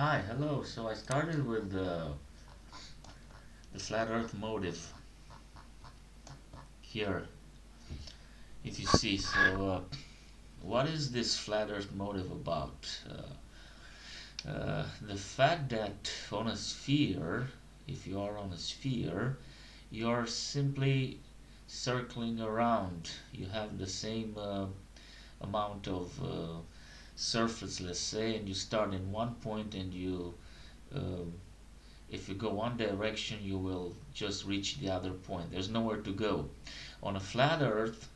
Hi, hello. So I started with the flat earth motive here, if you see. What is this flat earth motive about? The fact that on a sphere, if you are on a sphere, you're simply circling around. You have the same amount of surface, let's say, and you start in one point and um, if you go one direction you will just reach the other point. There's nowhere to go. On a flat earth,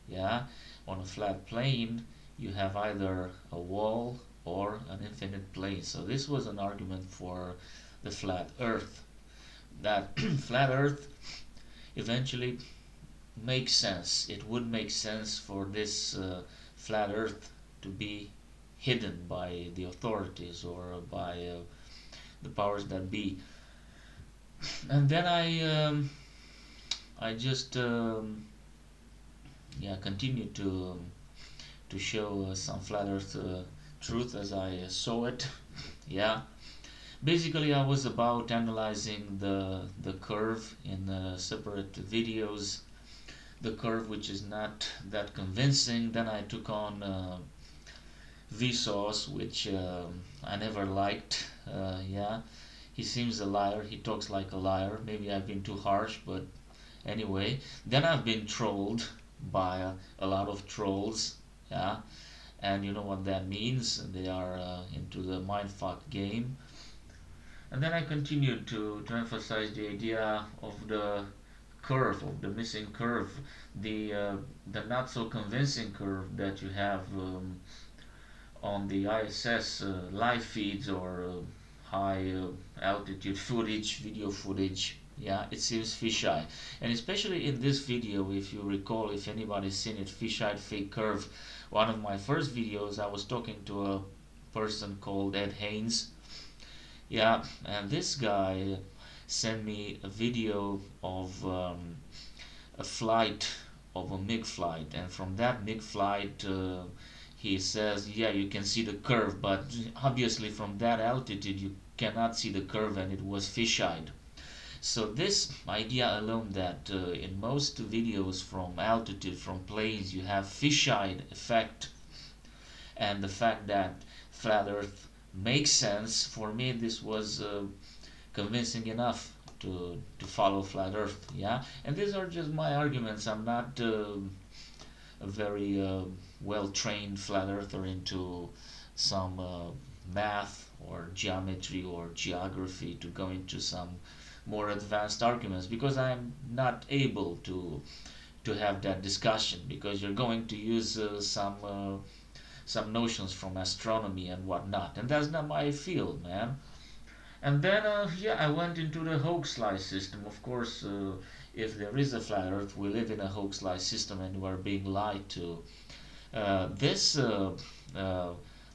yeah, on a flat plane, you have either a wall or an infinite plane. So this was an argument for the flat earth, that flat earth eventually makes sense. It would make sense for this flat earth to be hidden by the authorities or by the powers that be. And then I just yeah, continued to show some flat earth truth as I saw it. Yeah, basically I was about analyzing the curve in separate videos, the curve which is not that convincing. Then I took on Vsauce, which I never liked. Yeah, he seems a liar. He talks like a liar. Maybe I've been too harsh, but anyway. Then I've been trolled by a lot of trolls. Yeah, and you know what that means. They are into the mindfuck game. And then I continued to emphasize the idea of the curve, of the missing curve, the not so convincing curve that you have on the ISS live feeds or high altitude footage, video footage. Yeah, it seems fisheye, and especially in this video, if you recall, if anybody's seen it, fisheye fake curve. One of my first videos, I was talking to a person called Ed Haynes. Yeah, and this guy sent me a video of a flight, of a MiG flight, and from that MiG flight he says, yeah, you can see the curve, but obviously from that altitude you cannot see the curve, and it was fisheyed. So this idea alone, that in most videos from altitude, from planes, you have fisheye effect, and the fact that flat earth makes sense, for me this was convincing enough to follow flat earth. Yeah, and these are just my arguments. I'm not a very well trained flat earther into some math or geometry or geography to go into some more advanced arguments, because I'm not able to have that discussion, because you're going to use some notions from astronomy and whatnot, and that's not my field, man. And then, yeah, I went into the Hoaxley system. Of course, if there is a flat Earth, we live in a Hoaxley system, and we are being lied to. This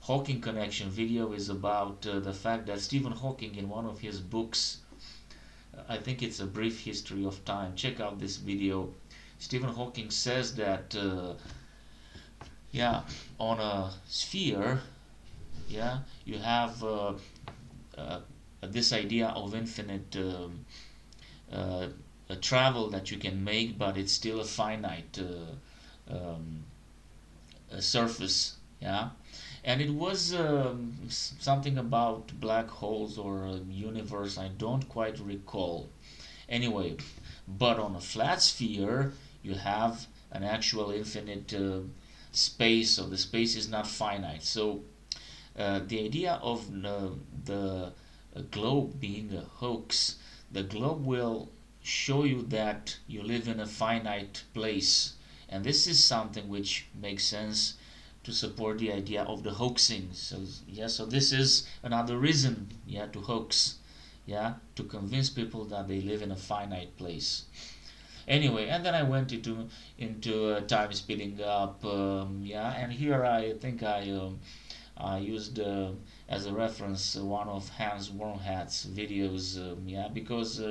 Hawking Connection video is about the fact that Stephen Hawking, in one of his books, I think it's A Brief History of Time. Check out this video. Stephen Hawking says that, yeah, on a sphere, yeah, you have uh, this idea of infinite travel that you can make, but it's still a finite surface. Yeah, and it was something about black holes or a universe. I don't quite recall. Anyway, but on a flat sphere, you have an actual infinite space, so the space is not finite. So the idea of the globe being a hoax, the globe will show you that you live in a finite place, and this is something which makes sense to support the idea of the hoaxing. So yeah, so this is another reason, yeah, to hoax, yeah, to convince people that they live in a finite place. Anyway, and then I went into time speeding up, yeah, and here I think I used as a reference one of Hans Wormhat's videos, yeah, because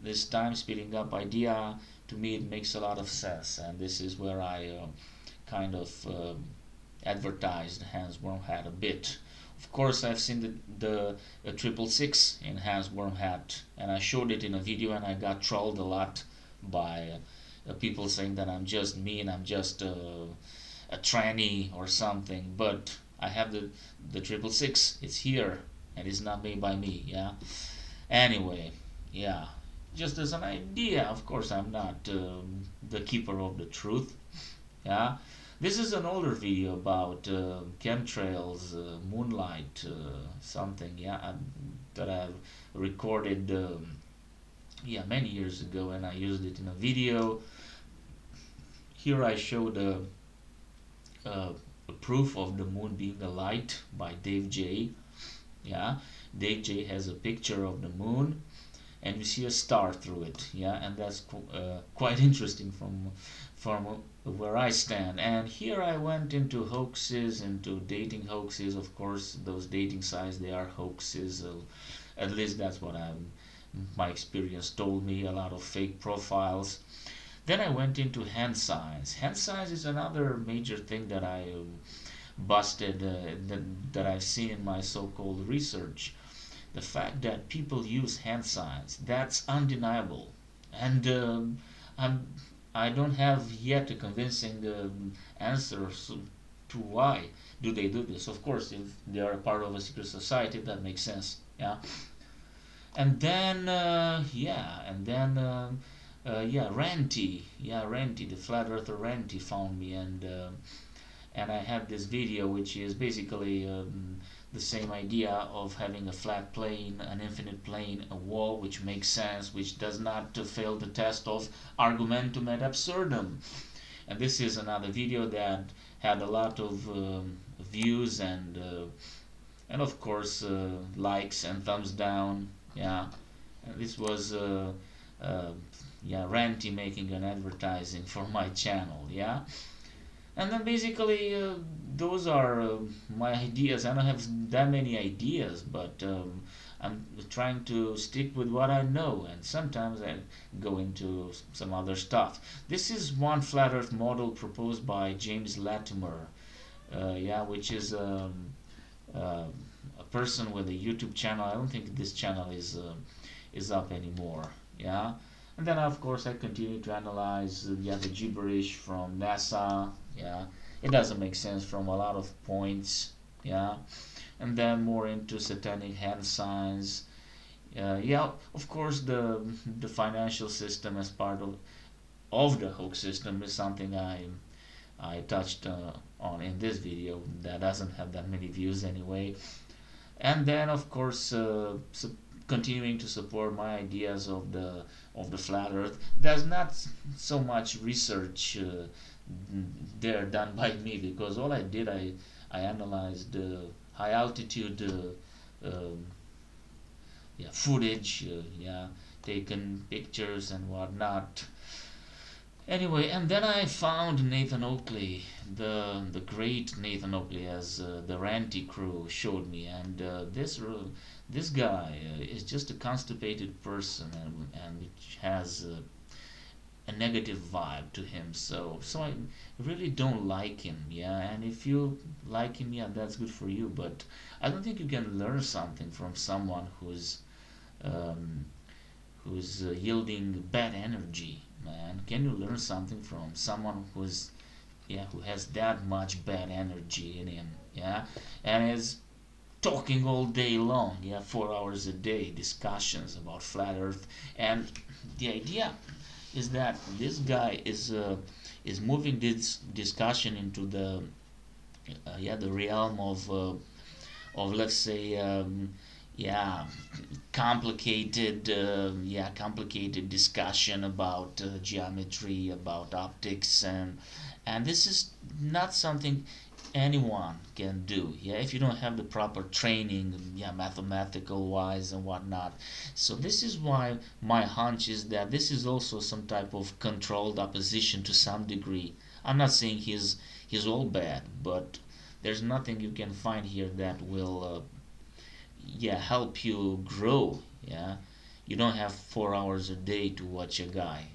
this time speeding up idea, to me it makes a lot of sense, and this is where I kind of advertised Hans Wormhat a bit. of course, I've seen the 666 enhanced worm hat, and I showed it in a video, and I got trolled a lot by people saying that I'm just mean, I'm just a tranny or something. But I have the 666. It's here, and it's not made by me. Yeah. Anyway, yeah. Just as an idea, of course, I'm not the keeper of the truth. Yeah. This is an older video about chemtrails, moonlight, something. Yeah, that I've recorded. Yeah, many years ago, and I used it in a video. Here I showed a proof of the moon being a light by Dave J. Yeah, Dave J has a picture of the moon, and you see a star through it. Yeah, and that's quite interesting from where I stand. And here I went into hoaxes, into dating hoaxes. Of course, those dating sites, they are hoaxes. At least that's what my experience told me. A lot of fake profiles. Then I went into hand signs. Hand signs is another major thing that I busted, that I've seen in my so-called research. The fact that people use hand signs, that's undeniable. And I don't have yet a convincing answer to why do they do this. Of course, if they are a part of a secret society, that makes sense. Yeah. And then Ranty, the flat earther Ranty found me, and I have this video which is basically the same idea of having a flat plane, an infinite plane, a wall, which makes sense, which does not fail the test of argumentum ad absurdum. And this is another video that had a lot of views and of course likes and thumbs down. Yeah, and this was Ranty making an advertising for my channel. Yeah. And then basically those are my ideas. I don't have that many ideas, but I'm trying to stick with what I know, and sometimes I go into some other stuff. This is one flat earth model proposed by James Latimer, which is a person with a YouTube channel. I don't think this channel is up anymore. Yeah. And then of course I continue to analyze the gibberish from NASA. Yeah, it doesn't make sense from a lot of points. Yeah, and then more into satanic hand signs. Of course the financial system as part of the hoax system is something I touched on in this video that doesn't have that many views anyway. And then of course continuing to support my ideas of the flat earth. There's not so much research there done by me, because all I did, I analyzed high altitude footage, taken pictures and whatnot. Anyway, and then I found Nathan Oakley, the great Nathan Oakley, as the Ranty crew showed me, and this guy is just a constipated person, and which has a negative vibe to him. So I really don't like him. Yeah, and if you like him, yeah, that's good for you. But I don't think you can learn something from someone who's yielding bad energy. Man, can you learn something from someone who has that much bad energy in him? Yeah, and is talking all day long. Yeah, 4 hours a day, discussions about flat Earth, and the idea is that this guy is moving this discussion into the realm of let's say complicated discussion about geometry, about optics, and this is not something anyone can do, if you don't have the proper training, mathematical wise and whatnot. So this is why my hunch is that this is also some type of controlled opposition to some degree. I'm not saying he's all bad, but there's nothing you can find here that will help you grow. You don't have 4 hours a day to watch a guy.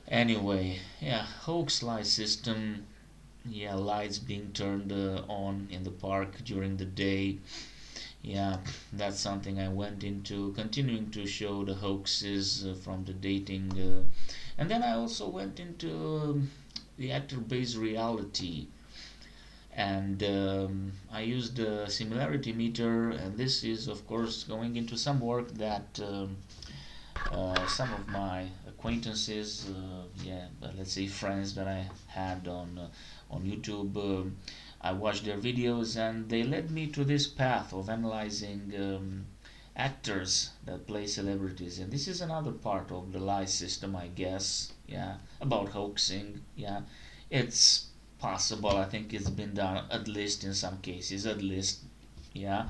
Anyway, hoax lie system. Yeah, lights being turned on in the park during the day. Yeah, that's something I went into, continuing to show the hoaxes from the dating. And then I also went into the actor-based reality, and I used the similarity meter, and this is of course going into some work that some of my acquaintances, yeah, but let's say friends that I had on YouTube. I watched their videos, and they led me to this path of analyzing actors that play celebrities, and this is another part of the lie system, I guess. Yeah, about hoaxing. Yeah, it's possible. I think it's been done at least in some cases. At least, yeah.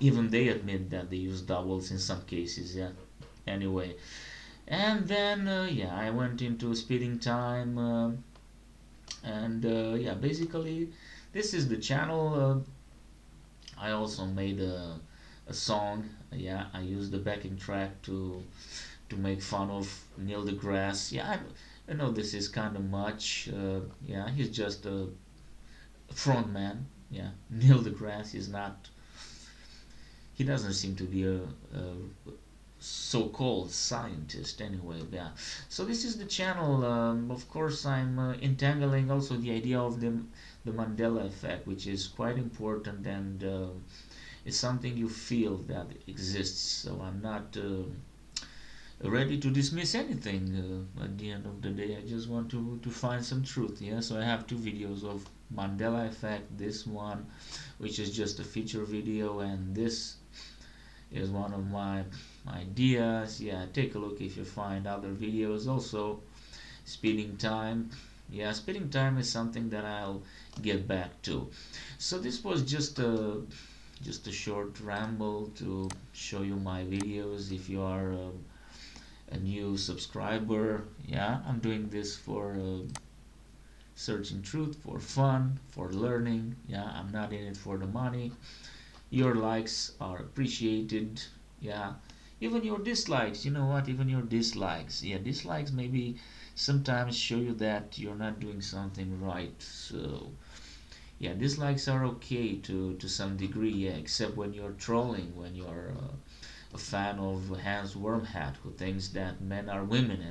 Even they admit that they use doubles in some cases. Yeah. Anyway, and then yeah, I went into speeding time, and yeah, basically this is the channel. I also made a song. Yeah, I used the backing track to make fun of Neil deGrasse. Yeah, I know this is kind of much. Yeah, he's just a front man. Yeah, Neil deGrasse is not. He doesn't seem to be a so-called scientist anyway. Yeah, so this is the channel. Of course, I'm entangling also the idea of the Mandela effect, which is quite important, and it's something you feel that exists. So I'm not ready to dismiss anything. At the end of the day, I just want to find some truth. Yeah, so I have two videos of Mandela effect. This one, which is just a feature video, and this is one of my ideas. Yeah, take a look if you find other videos. Also, speeding time. Yeah, speeding time is something that I'll get back to. So this was just a short ramble to show you my videos. If you are a new subscriber, yeah, I'm doing this for searching truth, for fun, for learning. Yeah, I'm not in it for the money. Your likes are appreciated. Yeah, even your dislikes, you know what, even your dislikes, yeah, dislikes maybe sometimes show you that you're not doing something right. So yeah, dislikes are okay to some degree, yeah, except when you're trolling, when you're a fan of Hans Wormhat, who thinks that men are women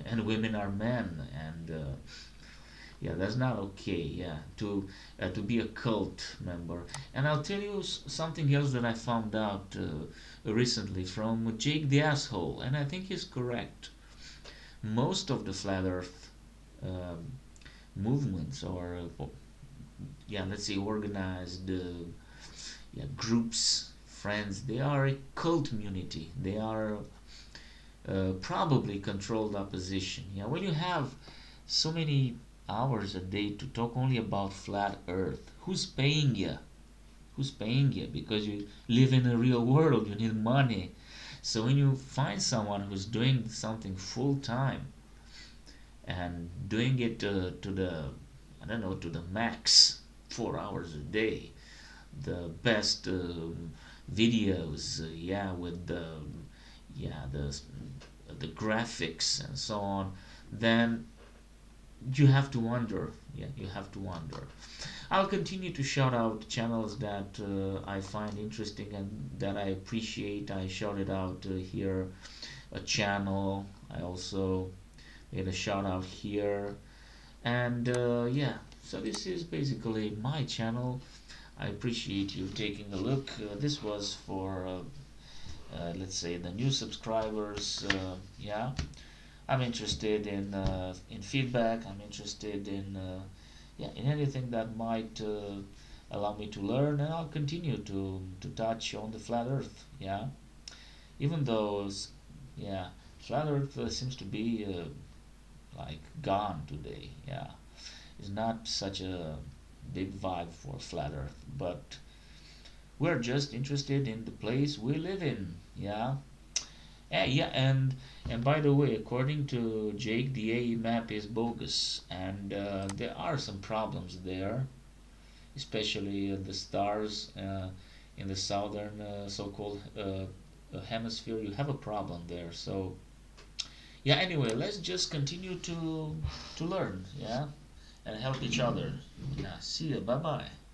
and women are men, and yeah, that's not okay. Yeah, to be a cult member. And I'll tell you something else that I found out recently from Jake the Asshole, and I think he's correct. Most of the flat Earth um, movements, or yeah, let's say organized yeah, groups, friends, they are a cult community. They are probably controlled opposition. Yeah, when you have so many hours a day to talk only about flat Earth, who's paying you? Who's paying you? Because you live in a real world, you need money. So when you find someone who's doing something full time and doing it to the, I don't know, to the max, 4 hours a day, the best videos, yeah, with the, yeah, the graphics and so on, then you have to wonder. Yeah, you have to wonder. I'll continue to shout out channels that I find interesting and that I appreciate. I shouted out here a channel. I also made a shout out here, and yeah, so this is basically my channel. I appreciate you taking a look. This was for let's say the new subscribers. Yeah, I'm interested in feedback. I'm interested in yeah, in anything that might allow me to learn, and I'll continue to touch on the flat Earth. Yeah, even though yeah, flat Earth seems to be like gone today. Yeah, it's not such a big vibe for flat Earth, but we're just interested in the place we live in. Yeah. Yeah, and by the way, according to Jake, the AE map is bogus, and there are some problems there, especially the stars in the southern so-called hemisphere. You have a problem there. So yeah. Anyway, let's just continue to learn. Yeah, and help each other. Yeah, see you. Bye bye.